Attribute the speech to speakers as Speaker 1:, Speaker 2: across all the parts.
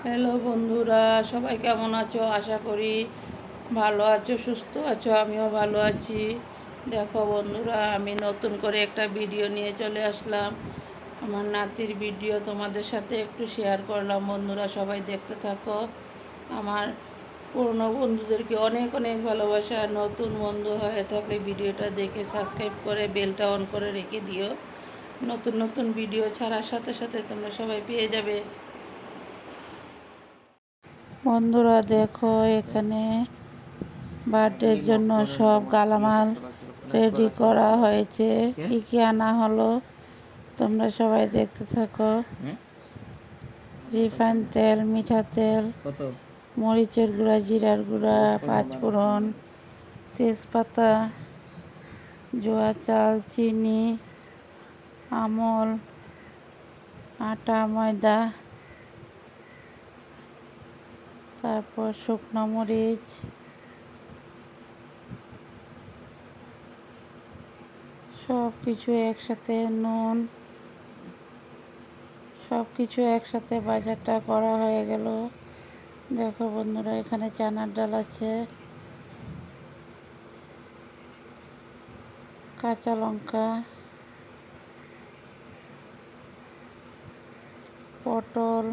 Speaker 1: Hello বন্ধুরা, সবাই কেমন আছো? আশা করি ভালো আছো, সুস্থ আছো। আমিও ভালো আছি। দেখো বন্ধুরা, আমি নতুন করে একটা ভিডিও নিয়ে চলে আসলাম। আমার নাতির ভিডিও তোমাদের সাথে একটু শেয়ার করলাম। বন্ধুরা সবাই দেখতে থাকো। আমার পুরনো বন্ধুদেরকে অনেক অনেক ভালোবাসা। নতুন বন্ধু হয়ে থাকলে ভিডিওটা দেখে সাবস্ক্রাইব করে বেলটা অন করে রেখে দিও। নতুন নতুন ভিডিও ছাড়ার সাথে সাথে তোমরা সবাই পেয়ে যাবে। বন্ধুরা দেখো, এখানে বার্থডের জন্য সব গালামাল রেডি করা হয়েছে। কি কি আনা হলো তোমরা সবাই দেখতে থাকো। রিফাইন তেল, মিঠা তেল, মরিচের গুঁড়া, জিরার গুঁড়া, পাঁচফোড়ন, তেজপাতা, জোয়া চাল, চিনি, আমল, আটা, ময়দা, তারপর শুকনো মরিচ, সব কিছু একসাথে, নুন, সব কিছু একসাথে বাজারটা করা হয়ে গেল। দেখো বন্ধুরা, এখানে চানার ডাল আছে, কাঁচা লঙ্কা, পটল,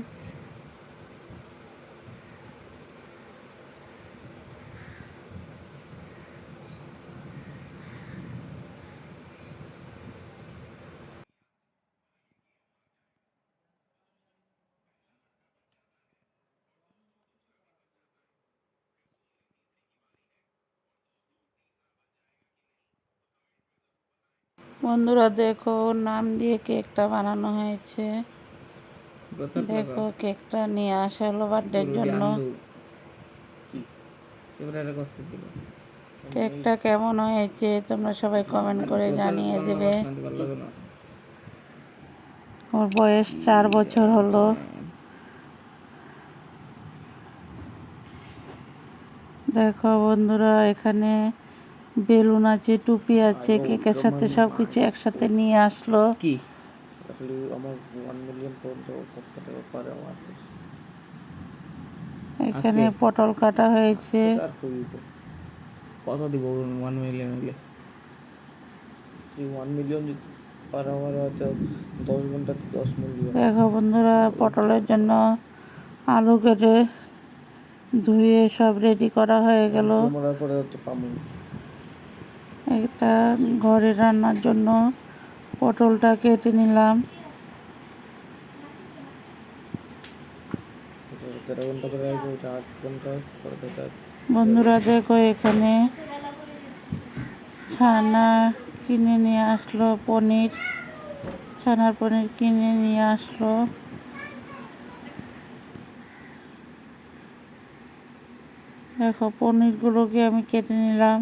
Speaker 1: বন্ধুরা দেখো নাম দিয়ে কেকটা বানানো হয়েছে। দেখো কেকটা নিয়ে আসা হলো বার্থডের জন্য। কেকটা কেমন হয়েছে তোমরা সবাই কমেন্ট করে জানিয়ে দেবে। ওর বয়স 4 বছর হলো। দেখো বন্ধুরা, এখানে বেলুন আছে, টুপি আছে, কেকের সাথে সব কিছু একসাথে নিয়ে আসলো। কি আমার 1 মিলিয়ন পর্যন্ত করতে পারে আমার। এখানে পটল কাটা হয়েছে। কত দিব 1 মিলিয়ন হলে? 1 মিলিয়ন যদি পার আমার হয়তো 10 ঘন্টাতে 10 মিলিয়ন। দেখো বন্ধুরা, পটলের জন্য আলু কেটে ধুয়ে সব রেডি করা হয়ে গেল। এটা ঘরে রান্নার জন্য পটলটা কেটে নিলাম। বন্ধুরা দেখো, এখানে ছানা কিনে নিয়ে আসলো, পনির, ছানার পনির কিনে নিয়ে আসলো। দেখো পনিরগুলোকে আমি কেটে নিলাম।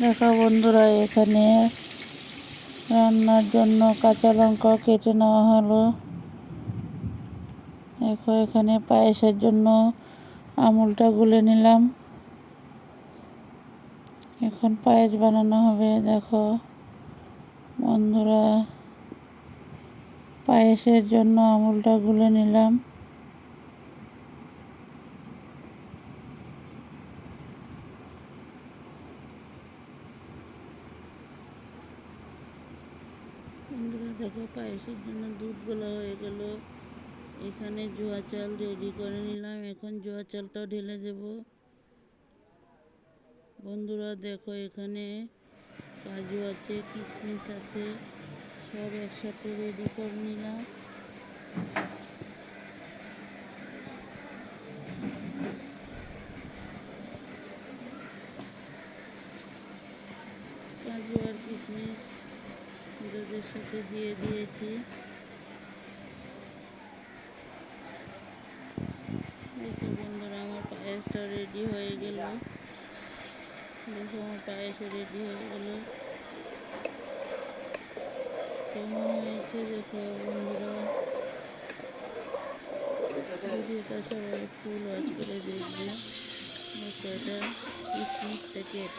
Speaker 1: দেখো বন্ধুরা, এখানে রান্নার জন্য কাঁচা লঙ্কা কেটে নেওয়া হলো। দেখো এখানে পায়েসের জন্য আমুলটা গুলে নিলাম। এখন পায়েস বানানো হবে। দেখো বন্ধুরা, পায়েসের জন্য আমুলটা গুলে নিলাম। বন্ধুরা দেখো, পায়েসের জন্য দুধ গোলা হয়ে গেল। এখানে জোয়া চাল রেডি করে নিলাম। এখন জোয়া চালটাও ঢেলে দেব। বন্ধুরা দেখো, এখানে কাজু আছে, কিশমিশ আছে, সব একসাথে রেডি করে নিলাম। কাজু আর কিশমিশ দুধের সাথে দিয়ে দিয়েছি। দেখো বন্ধুরা, আমার পায়েসটা রেডি হয়ে গেল। দেখো আমার পায়েসও রেডি হয়ে গেল। কেমন হয়েছে দেখো বন্ধুরা। সবাই ফুল ওয়াচ করে দেখবে। এটা কিসমিস প্যাকেট।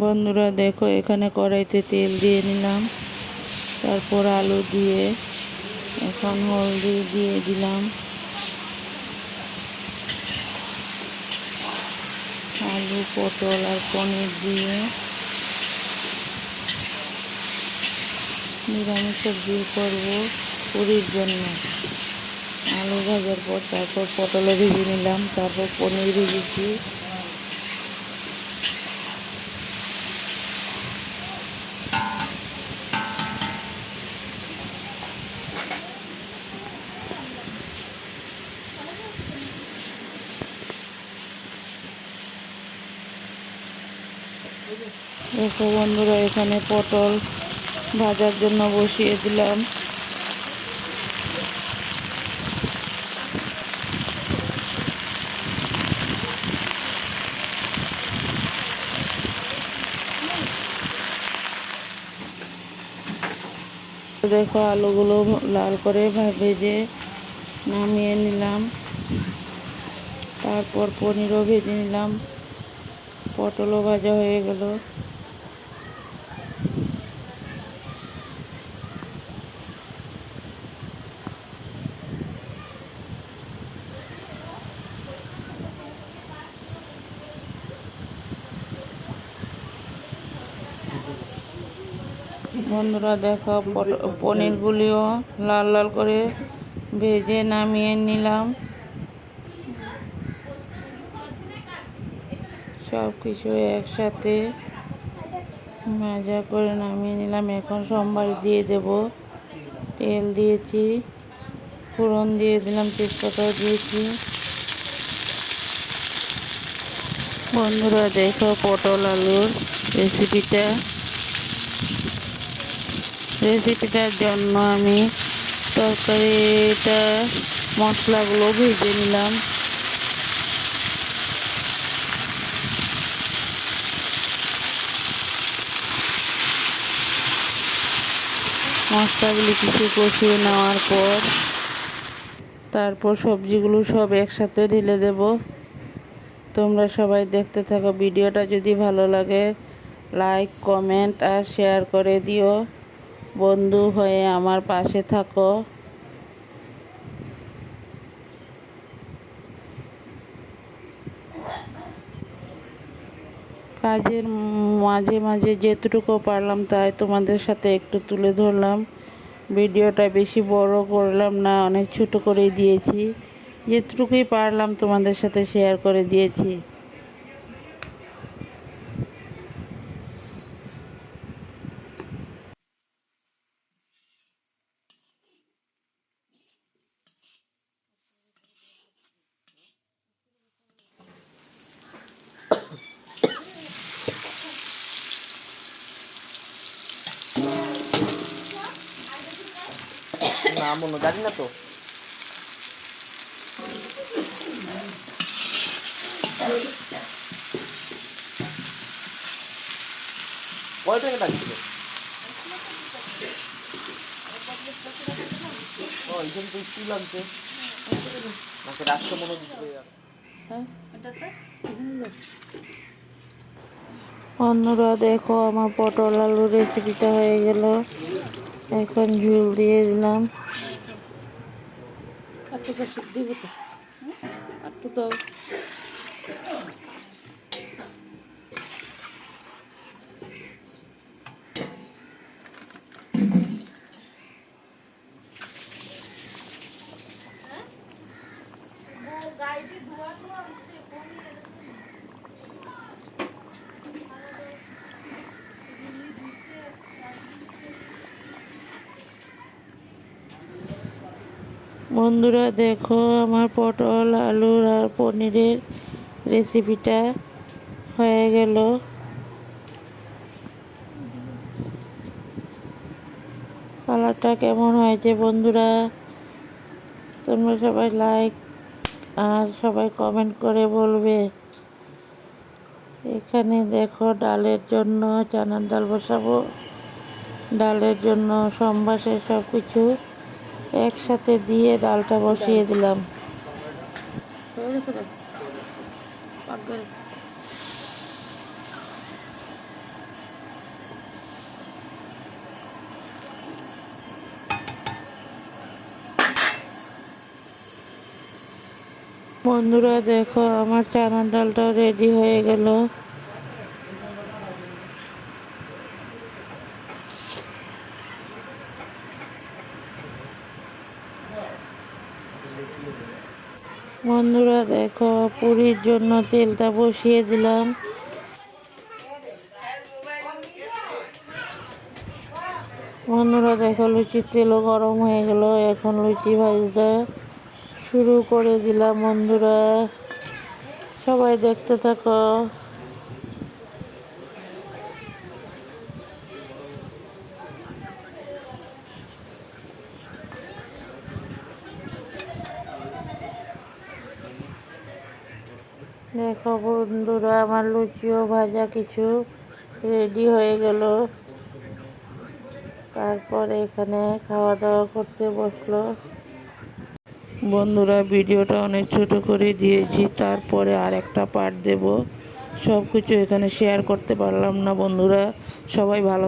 Speaker 1: বন্ধুরা দেখো, এখানে কড়াইতে তেল দিয়ে নিলাম, তারপর আলু দিয়ে, এখন হলদি দিয়ে দিলাম, আলু পটল আর পনির দিয়ে নিরামিষ সবজি করব পুরীর জন্য। আলু ভাজার পর তারপর পটলও ভেজে নিলাম, তারপর পনির ভেজেছি। দেখো বন্ধুরা, এখানে পটল ভাজার জন্য বসিয়ে দিলাম। দেখো আলুগুলো লাল করে ভেজে নামিয়ে নিলাম, তারপর পনিরও ভেজে নিলাম, পটলও ভাজা হয়ে গেল। বন্ধুরা দেখো, পনিরগুলিও লাল লাল করে ভেজে নামিয়ে নিলাম। সব কিছু একসাথে ভাজা করে নামিয়ে নিলাম। এখন সোমবার দিয়ে দেব। তেল দিয়েছি, ফোড়ন দিয়ে দিলাম, তেজপাতাও দিয়েছি। বন্ধুরা দেখো, পটল আলুর রেসিপিটার জন্য আমি তরকারিটা মশলাগুলো ভেজে নিলাম। মশলাগুলি কিছু কষিয়ে নেওয়ার পর তারপর সবজিগুলো সব একসাথে ঢেলে দেব। তোমরা সবাই দেখতে থাকো। ভিডিওটা যদি ভালো লাগে লাইক, কমেন্ট আর শেয়ার করে দিও। বন্ধু হয়ে আমার পাশে থাকো। কাজের মাঝে মাঝে যেটুকু পারলাম তাই তোমাদের সাথে একটু তুলে ধরলাম। ভিডিওটা বেশি বড় করলাম না, অনেক ছোট করেই দিয়েছি। যেটুকুই পারলাম তোমাদের সাথে শেয়ার করে দিয়েছি।
Speaker 2: না মনে জানি না তো। কয় টাকা লাগছিল? এখানে তো স্কুল লাগছে নাকি রাষ্ট্র মনে দিতে।
Speaker 1: বন্ধুরা দেখো, আমার পটল আলুর রেসিপিটা হয়ে গেল। এখন ঝুল দিয়ে দিলাম। বন্ধুরা দেখো আমার পটল আলুর আর পনিরের রেসিপিটা হয়ে গেল। কালারটা কেমন হয়েছে বন্ধুরা তোমরা সবাই লাইক আর সবাই কমেন্ট করে বলবে। এখানে দেখো ডালের জন্য চানার ডাল বসাবো। ডালের জন্য সম্বাসে সব কিছু একসাথে দিয়ে ডালটা বসিয়ে দিলাম। হয়ে গেছে তো? পাক করে। বন্ধুরা দেখো আমার চানার ডালটা রেডি হয়ে গেল। বন্ধুরা দেখো পুরির জন্য তেলটা বসিয়ে দিলাম। বন্ধুরা দেখো লুচির তেলও গরম হয়ে গেল। এখন লুচি ভাজতে শুরু করে দিলাম। বন্ধুরা সবাই দেখতে থাকো। দেখো বন্ধুরা আমার লুচিও ভাজা কিছু রেডি হয়ে গেল। তারপরে এখানে খাওয়া দাওয়া করতে বসলো। বন্ধুরা ভিডিওটা অনেক ছোট করে দিয়েছি, তারপরে আর একটা পার্ট দেব। সব কিছু এখানে শেয়ার করতে পারলাম না বন্ধুরা। সবাই ভালো